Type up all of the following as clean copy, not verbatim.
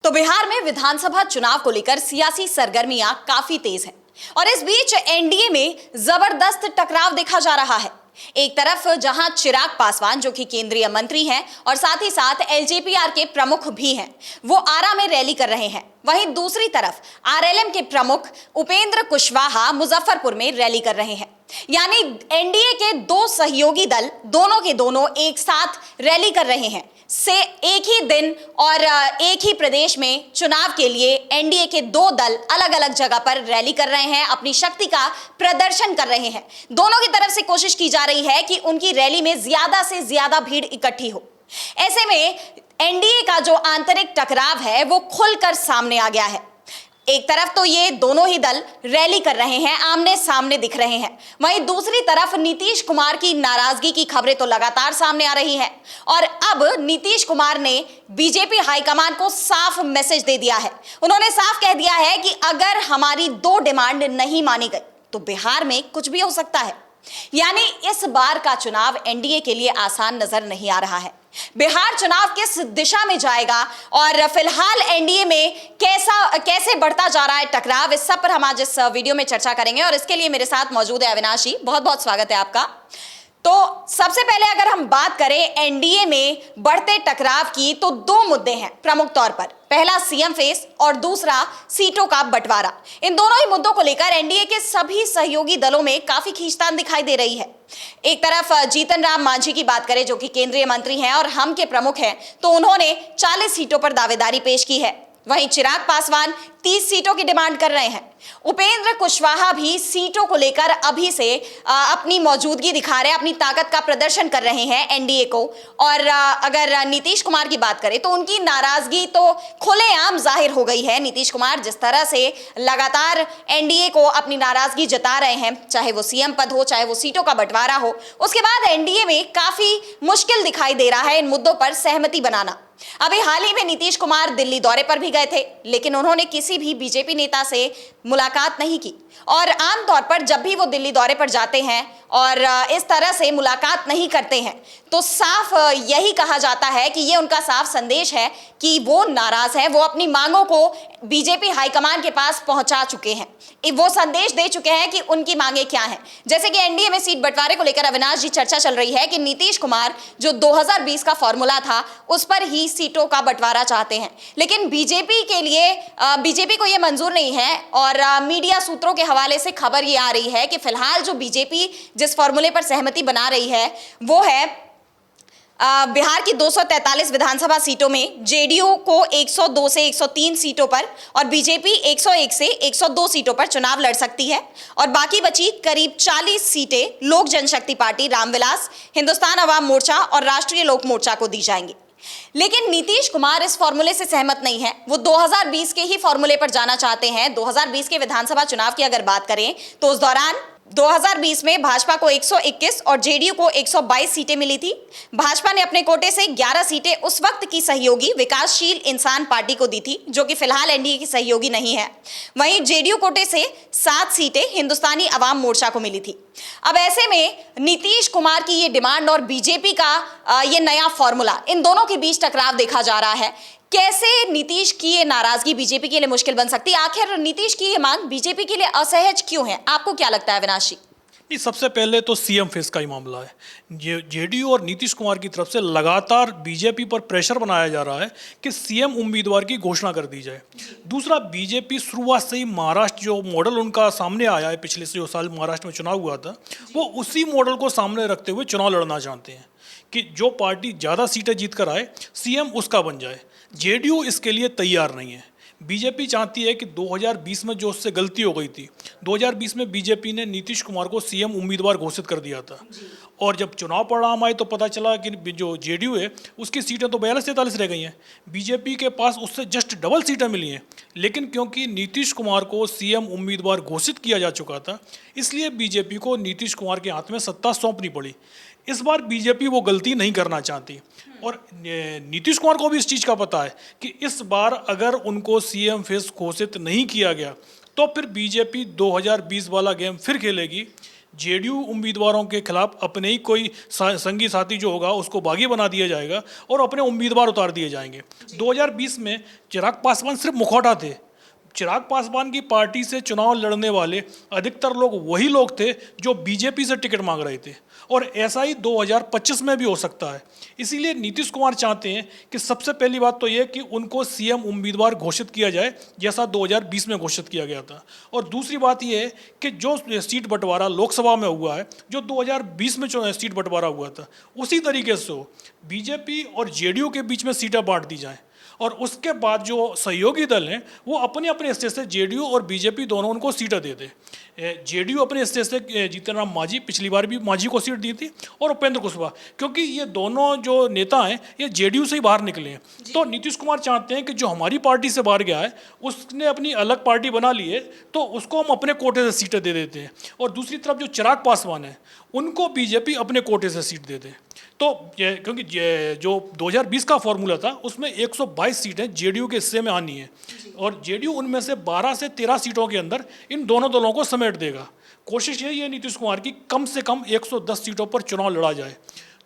तो बिहार में विधानसभा चुनाव को लेकर सियासी सरगर्मियां काफी तेज हैं और इस बीच एनडीए में जबरदस्त टकराव देखा जा रहा है। एक तरफ जहां चिराग पासवान जो कि केंद्रीय मंत्री हैं और साथ ही साथ एलजेपीआर के प्रमुख भी हैं, वो आरा में रैली कर रहे हैं। वहीं दूसरी तरफ आरएलएम के प्रमुख उपेंद्र कुशवाहा मुजफ्फरपुर में रैली कर रहे हैं। यानी एनडीए के दो सहयोगी दल दोनों के दोनों एक साथ रैली कर रहे हैं। से एक ही दिन और एक ही प्रदेश में चुनाव के लिए एनडीए के दो दल अलग अलग जगह पर रैली कर रहे हैं, अपनी शक्ति का प्रदर्शन कर रहे हैं। दोनों की तरफ से कोशिश की जा रही है कि उनकी रैली में ज्यादा से ज्यादा भीड़ इकट्ठी हो। ऐसे में एनडीए का जो आंतरिक टकराव है वो खुलकर सामने आ गया है। एक तरफ तो ये दोनों ही दल रैली कर रहे हैं, आमने सामने दिख रहे हैं, वहीं दूसरी तरफ नीतीश कुमार की नाराजगी की खबरें तो लगातार सामने आ रही हैं। और अब नीतीश कुमार ने बीजेपी हाईकमान को साफ मैसेज दे दिया है। उन्होंने साफ कह दिया है कि अगर हमारी दो डिमांड नहीं मानी गई तो बिहार में कुछ भी हो सकता है। यानी इस बार का चुनाव एनडीए के लिए आसान नजर नहीं आ रहा है। बिहार चुनाव किस दिशा में जाएगा और फिलहाल एनडीए में कैसे बढ़ता जा रहा है टकराव, इस सब पर हम आज इस वीडियो में चर्चा करेंगे। और इसके लिए मेरे साथ मौजूद है अविनाश जी, बहुत बहुत स्वागत है आपका। तो सबसे पहले अगर हम बात करें एनडीए में बढ़ते टकराव की, तो दो मुद्दे हैं प्रमुख तौर पर। पहला सीएम फेस और दूसरा सीटों का बंटवारा। इन दोनों ही मुद्दों को लेकर एनडीए के सभी सहयोगी दलों में काफी खींचतान दिखाई दे रही है। एक तरफ जीतन राम मांझी की बात करें जो कि केंद्रीय मंत्री हैं और हम के प्रमुख हैं, तो उन्होंने 40 सीटों पर दावेदारी पेश की है। वहीं चिराग पासवान 30 सीटों की डिमांड कर रहे हैं। उपेंद्र कुशवाहा भी सीटों को लेकर अभी से अपनी मौजूदगी दिखा रहे हैं, अपनी ताकत का प्रदर्शन कर रहे हैं एनडीए को। और अगर नीतीश कुमार की बात करें तो उनकी नाराजगी तो खुलेआम जाहिर हो गई है। नीतीश कुमार जिस तरह से लगातार एनडीए को अपनी नाराजगी जता रहे हैं, चाहे वो सीएम पद हो, चाहे वो सीटों का बंटवारा हो, उसके बाद एनडीए में काफी मुश्किल दिखाई दे रहा है इन मुद्दों पर सहमति बनाना। अभी हाल ही में नीतीश कुमार दिल्ली दौरे पर भी गए थे, लेकिन उन्होंने किसी भी बीजेपी नेता से मुलाकात नहीं की। और आमतौर पर जब भी वो दिल्ली दौरे पर जाते हैं और इस तरह से मुलाकात नहीं करते हैं तो साफ यही कहा जाता है कि ये उनका साफ संदेश है कि वो नाराज है, वो अपनी मांगों को बीजेपी हाईकमान के पास पहुंचा चुके हैं। वो संदेश दे चुके हैं कि उनकी मांगे क्या हैं। जैसे कि एनडीए में सीट बंटवारे को लेकर अविनाश जी चर्चा चल रही है कि नीतीश कुमार जो 2020 का फॉर्मूला था उस पर ही सीटों का बंटवारा चाहते हैं, लेकिन बीजेपी को ये मंजूर नहीं है। और मीडिया सूत्रों के हवाले से खबर ये आ रही है कि फिलहाल जो बीजेपी जिस फॉर्मूले पर सहमति बना रही है वो है बिहार की 243 विधानसभा सीटों में जेडीयू को 102 से 103 सीटों पर और बीजेपी 101 से 102 सीटों पर चुनाव लड़ सकती है। और बाकी बची करीब 40 सीटें लोक जनशक्ति पार्टी, रामविलास, हिंदुस्तान अवाम मोर्चा और राष्ट्रीय लोक मोर्चा को दी जाएंगी। लेकिन नीतीश कुमार इस फॉर्मूले से सहमत नहीं है। वो 2020 के ही फॉर्मूले पर जाना चाहते हैं। 2020 के विधानसभा चुनाव की अगर बात करें तो उस दौरान 2020 में भाजपा को 121 और जेडीयू को 122 सीटें मिली थी। भाजपा ने अपने कोटे से 11 सीटें उस वक्त की सहयोगी विकासशील इंसान पार्टी को दी थी, जो कि फिलहाल एनडीए की सहयोगी नहीं है। वहीं जेडीयू कोटे से 7 सीटें हिंदुस्तानी अवाम मोर्चा को मिली थी। अब ऐसे में नीतीश कुमार की ये डिमांड और बीजेपी का ये नया फॉर्मूला, इन दोनों के बीच टकराव देखा जा रहा है। कैसे नीतीश की ये नाराजगी बीजेपी के लिए मुश्किल बन सकती है? आखिर नीतीश की ये मांग बीजेपी के लिए असहज क्यों है? आपको क्या लगता है अविनाश जी? सबसे पहले तो सीएम फेस का ही मामला है। जेडीयू और नीतीश कुमार की तरफ से लगातार बीजेपी पर प्रेशर बनाया जा रहा है कि सीएम उम्मीदवार की घोषणा कर दी जाए। दूसरा, बीजेपी शुरुआत से ही महाराष्ट्र जो मॉडल उनका सामने आया है, पिछले जो साल महाराष्ट्र में चुनाव हुआ था, वो उसी मॉडल को सामने रखते हुए चुनाव लड़ना चाहते हैं कि जो पार्टी ज़्यादा सीटें जीत कर आए सीएम उसका बन जाए। जेडीयू इसके लिए तैयार नहीं है। बीजेपी चाहती है कि 2020 में जो उससे गलती हो गई थी, 2020 में बीजेपी ने नीतीश कुमार को सीएम उम्मीदवार घोषित कर दिया था और जब चुनाव परिणाम आए तो पता चला कि जो जेडीयू है उसकी सीटें तो 42-43 रह गई हैं। बीजेपी के पास उससे जस्ट डबल सीटें मिली हैं, लेकिन क्योंकि नीतीश कुमार को सीएम उम्मीदवार घोषित किया जा चुका था इसलिए बीजेपी को नीतीश कुमार के हाथ में सत्ता सौंपनी पड़ी। इस बार बीजेपी वो गलती नहीं करना चाहती और नीतीश कुमार को भी इस चीज़ का पता है कि इस बार अगर उनको सीएम फेस घोषित नहीं किया गया तो फिर बीजेपी 2020 वाला गेम फिर खेलेगी जेडीयू उम्मीदवारों के खिलाफ अपने ही कोई संगी साथी जो होगा उसको बागी बना दिया जाएगा और अपने उम्मीदवार उतार दिए जाएंगे। 2020 में चिराग पासवान सिर्फ मुखौटा थे। चिराग पासवान की पार्टी से चुनाव लड़ने वाले अधिकतर लोग वही लोग थे जो बीजेपी से टिकट मांग रहे थे, और ऐसा ही 2025 में भी हो सकता है। इसीलिए नीतीश कुमार चाहते हैं कि सबसे पहली बात तो ये कि उनको सीएम उम्मीदवार घोषित किया जाए, जैसा 2020 में घोषित किया गया था। और दूसरी बात ये है कि जो सीट बंटवारा लोकसभा में हुआ है, जो 2020 में जो सीट बंटवारा हुआ था, उसी तरीके से हो, बीजेपी और जेडीयू के बीच में सीटें बांट दी जाएं, और उसके बाद जो सहयोगी दल हैं वो अपने अपने हिस्से से, जेडीयू और बीजेपी दोनों, उनको सीटें दे दे। जेडीयू अपने हिस्से से जीतन राम मांझी, पिछली बार भी मांझी को सीट दी थी, और उपेंद्र कुशवाहा, क्योंकि ये दोनों जो नेता हैं ये जेडीयू से ही बाहर निकले हैं। तो नीतीश कुमार चाहते हैं कि जो हमारी पार्टी से बाहर गया है उसने अपनी अलग पार्टी बना ली है, तो उसको हम अपने कोटे से सीटें दे देते हैं, और दूसरी तरफ जो चिराग पासवान है उनको बीजेपी अपने कोटे से सीट दे दे। तो क्योंकि जो 2020 का फॉर्मूला था उसमें 122 सीटें जेडीयू के हिस्से में आनी है, और जेडीयू उनमें से 12 से 13 सीटों के अंदर इन दोनों दलों को समेट देगा। कोशिश यही है नीतीश कुमार की कम से कम 110 सीटों पर चुनाव लड़ा जाए।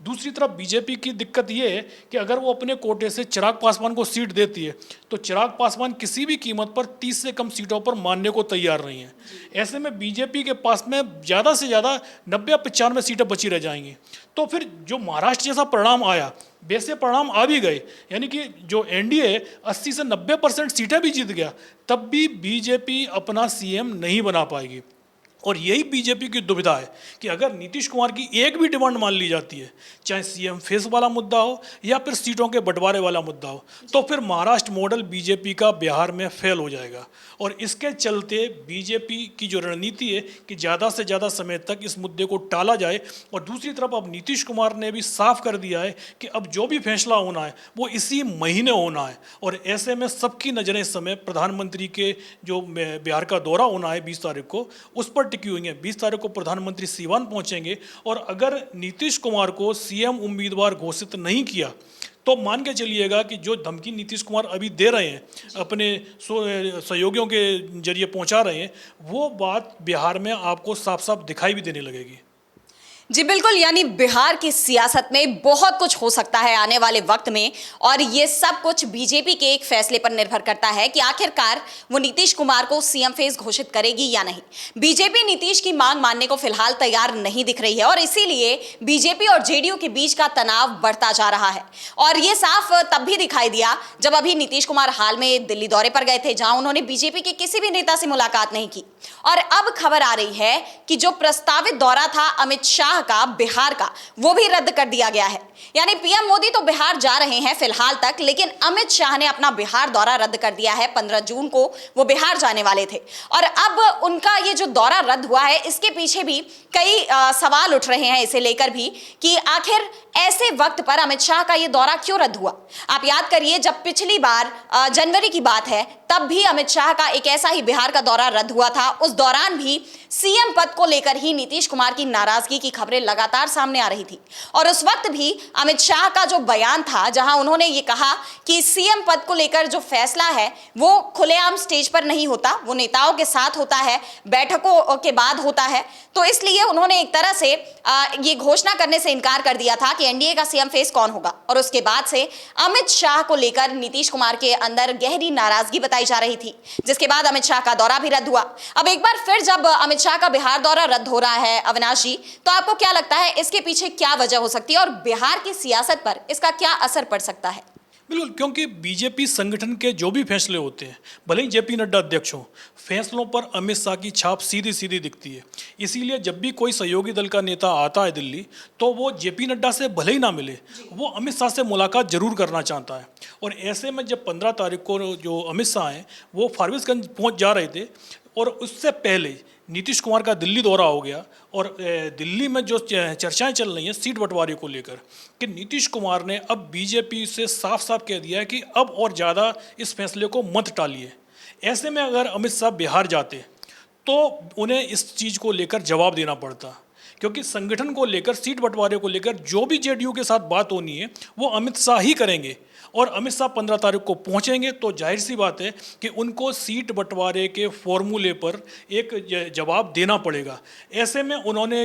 दूसरी तरफ बीजेपी की दिक्कत ये है कि अगर वो अपने कोटे से चिराग पासवान को सीट देती है तो चिराग पासवान किसी भी कीमत पर 30 से कम सीटों पर मानने को तैयार नहीं है। ऐसे में बीजेपी के पास में ज़्यादा से ज़्यादा 90 या 95 सीटें बची रह जाएंगी। तो फिर जो महाराष्ट्र जैसा परिणाम आया, वैसे परिणाम आ भी गए, यानी कि जो एनडीए 80 से 90% सीटें भी जीत गया, तब भी बीजेपी अपना सीएम नहीं बना पाएगी। और यही बीजेपी की दुविधा है कि अगर नीतीश कुमार की एक भी डिमांड मान ली जाती है, चाहे सीएम फेस वाला मुद्दा हो या फिर सीटों के बंटवारे वाला मुद्दा हो, तो फिर महाराष्ट्र मॉडल बीजेपी का बिहार में फेल हो जाएगा। और इसके चलते बीजेपी की जो रणनीति है कि ज़्यादा से ज़्यादा समय तक इस मुद्दे को टाला जाए। और दूसरी तरफ अब नीतीश कुमार ने भी साफ कर दिया है कि अब जो भी फैसला होना है वो इसी महीने होना है, और ऐसे में सबकी नज़रें इस समय प्रधानमंत्री के जो बिहार का दौरा होना है 20 तारीख को, उस पर टिकी हुई है। 20 तारीख को प्रधानमंत्री सीवान पहुंचेंगे, और अगर नीतीश कुमार को सीएम उम्मीदवार घोषित नहीं किया तो मान के चलिएगा कि जो धमकी नीतीश कुमार अभी दे रहे हैं, अपने सहयोगियों के जरिए पहुंचा रहे हैं, वो बात बिहार में आपको साफ साफ दिखाई भी देने लगेगी। जी बिल्कुल, यानी बिहार की सियासत में बहुत कुछ हो सकता है आने वाले वक्त में, और ये सब कुछ बीजेपी के एक फैसले पर निर्भर करता है कि आखिरकार वो नीतीश कुमार को सीएम फेस घोषित करेगी या नहीं। बीजेपी नीतीश की मांग मानने को फिलहाल तैयार नहीं दिख रही है, और इसीलिए बीजेपी और जेडीयू के बीच का तनाव बढ़ता जा रहा है। और ये साफ तब भी दिखाई दिया जब अभी नीतीश कुमार हाल में दिल्ली दौरे पर गए थे, जहां उन्होंने बीजेपी के किसी भी नेता से मुलाकात नहीं की। और अब खबर आ रही है कि जो प्रस्तावित दौरा था अमित शाह का बिहार का, वो भी रद्द कर दिया गया है। यानी पीएम मोदी तो बिहार जा रहे हैं फिलहाल तक, लेकिन अमित शाह ने अपना बिहार दौरा रद्द कर दिया है। 15 जून को वो बिहार जाने वाले थे, और अब उनका ये जो दौरा रद्द हुआ है, इसके पीछे भी कई सवाल उठ रहे हैं इसे लेकर भी कि आखिर ऐसे वक्त पर अमित शाह का ये दौरा क्यों रद्द हुआ। आप याद करिए, जब पिछली बार जनवरी की बात है, तब भी अमित शाह का एक ऐसा ही बिहार का दौरा रद्द हुआ था। उस दौरान भी सीएम पद को लेकर ही नीतीश कुमार की नाराजगी की खबरें लगातार सामने आ रही थी, और उस वक्त भी अमित शाह का जो बयान था, जहां उन्होंने ये कहा कि सीएम पद को लेकर जो फैसला है वो खुलेआम स्टेज पर नहीं होता, वो नेताओं के साथ होता है, बैठकों के बाद होता है। तो इसलिए उन्होंने एक तरह से ये घोषणा करने से इनकार कर दिया था कि एनडीए का सीएम फेस कौन होगा, और उसके बाद से अमित शाह को लेकर नीतीश कुमार के अंदर गहरी नाराजगी बताई जा रही थी, जिसके बाद अमित शाह का दौरा भी रद्द हुआ। अब एक बार फिर जब अमित शाह का बिहार दौरा रद्द हो रहा है, अविनाश जी, तो आपको क्या लगता है इसके पीछे क्या वजह हो सकती है, और बिहार की सियासत पर इसका क्या असर पड़ सकता है? बिल्कुल, क्योंकि बीजेपी संगठन के जो भी फैसले होते हैं, भले ही जेपी नड्डा अध्यक्ष हो, फैसलों पर अमित शाह की छाप सीधी सीधी दिखती है। इसीलिए जब भी कोई सहयोगी दल का नेता आता है दिल्ली, तो वो जेपी नड्डा से भले ही ना मिले, वो अमित शाह से मुलाकात जरूर करना चाहता है। और ऐसे में जब 15 तारीख को जो अमित शाह हैं वो फारबिसगंज पहुँच जा रहे थे, और उससे पहले नीतीश कुमार का दिल्ली दौरा हो गया, और दिल्ली में जो चर्चाएं चल रही हैं सीट बंटवारे को लेकर, कि नीतीश कुमार ने अब बीजेपी से साफ साफ कह दिया है कि अब और ज़्यादा इस फैसले को मत टालिए। ऐसे में अगर अमित शाह बिहार जाते तो उन्हें इस चीज़ को लेकर जवाब देना पड़ता, क्योंकि संगठन को लेकर, सीट बंटवारे को लेकर जो भी जेडीयू के साथ बात होनी है वो अमित शाह ही करेंगे। और अमित शाह 15 तारीख को पहुंचेंगे तो जाहिर सी बात है कि उनको सीट बंटवारे के फॉर्मूले पर एक जवाब देना पड़ेगा। ऐसे में उन्होंने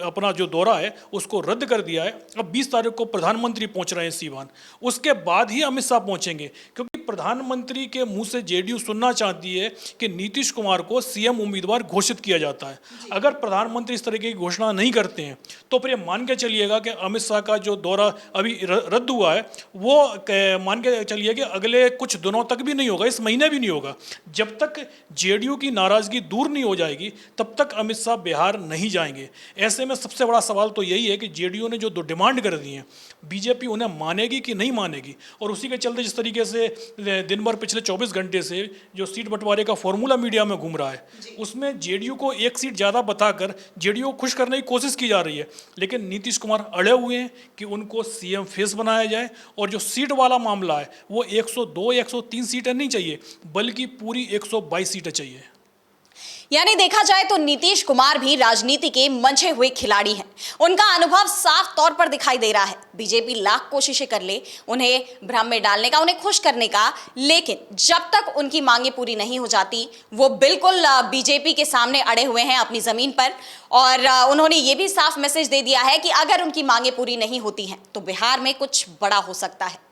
अपना जो दौरा है उसको रद्द कर दिया है। अब 20 तारीख को प्रधानमंत्री पहुंच रहे हैं सीवान, उसके बाद ही अमित शाह पहुंचेंगे, क्योंकि प्रधानमंत्री के मुंह से जेडीयू सुनना चाहती है कि नीतीश कुमार को सीएम उम्मीदवार घोषित किया जाता है। अगर प्रधानमंत्री इस तरह की घोषणा नहीं करते हैं तो फिर मान के चलिएगा कि अमित शाह का जो दौरा अभी रद्द हुआ है वो मान के चलिए कि अगले कुछ दिनों तक भी नहीं होगा, इस महीने भी नहीं होगा। जब तक जेडीयू की नाराजगी दूर नहीं हो जाएगी तब तक अमित शाह बिहार नहीं जाएंगे। ऐसे में सबसे बड़ा सवाल तो यही है कि जेडीयू ने जो डिमांड कर दी है बीजेपी उन्हें मानेगी कि नहीं मानेगी। और उसी के चलते जिस तरीके से दिन भर पिछले 24 घंटे से जो सीट बंटवारे का फॉर्मूला मीडिया में घूम रहा है उसमें जेडीयू को एक सीट ज़्यादा बताकर जेडीयू को खुश करने की कोशिश की जा रही है, लेकिन नीतीश कुमार अड़े हुए हैं कि उनको सीएम फेस बनाया जाए। और जो सीट वाला मामला है वो 102 या 103 सीटें नहीं चाहिए बल्कि पूरी 122 सीटें चाहिए। यानी देखा जाए तो नीतीश कुमार भी राजनीति के मंझे हुए खिलाड़ी हैं। उनका अनुभव साफ तौर पर दिखाई दे रहा है। बीजेपी लाख कोशिशें कर ले उन्हें भ्रम में डालने का, उन्हें खुश करने का, लेकिन जब तक उनकी मांगे पूरी नहीं हो जाती वो बिल्कुल बीजेपी के सामने अड़े हुए हैं अपनी जमीन पर। और उन्होंने ये भी साफ मैसेज दे दिया है कि अगर उनकी मांगे पूरी नहीं होती हैं तो बिहार में कुछ बड़ा हो सकता है।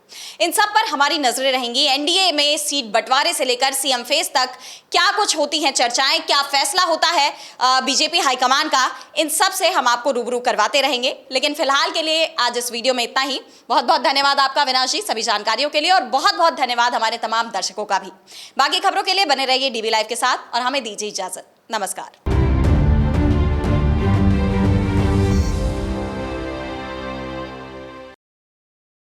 इन सब पर हमारी नजरें रहेंगी। एनडीए में सीट बंटवारे से लेकर सीएम फेस तक क्या कुछ होती हैं चर्चाएं, क्या फैसला होता है बीजेपी हाईकमान का, इन सब से हम आपको रूबरू करवाते रहेंगे। लेकिन फिलहाल के लिए आज इस वीडियो में इतना ही। बहुत बहुत धन्यवाद आपका विनाश जी सभी जानकारियों के लिए, और बहुत बहुत धन्यवाद हमारे तमाम दर्शकों का भी। बाकी खबरों के लिए बने रहिए डीबी लाइव के साथ और हमें दीजिए इजाजत। नमस्कार।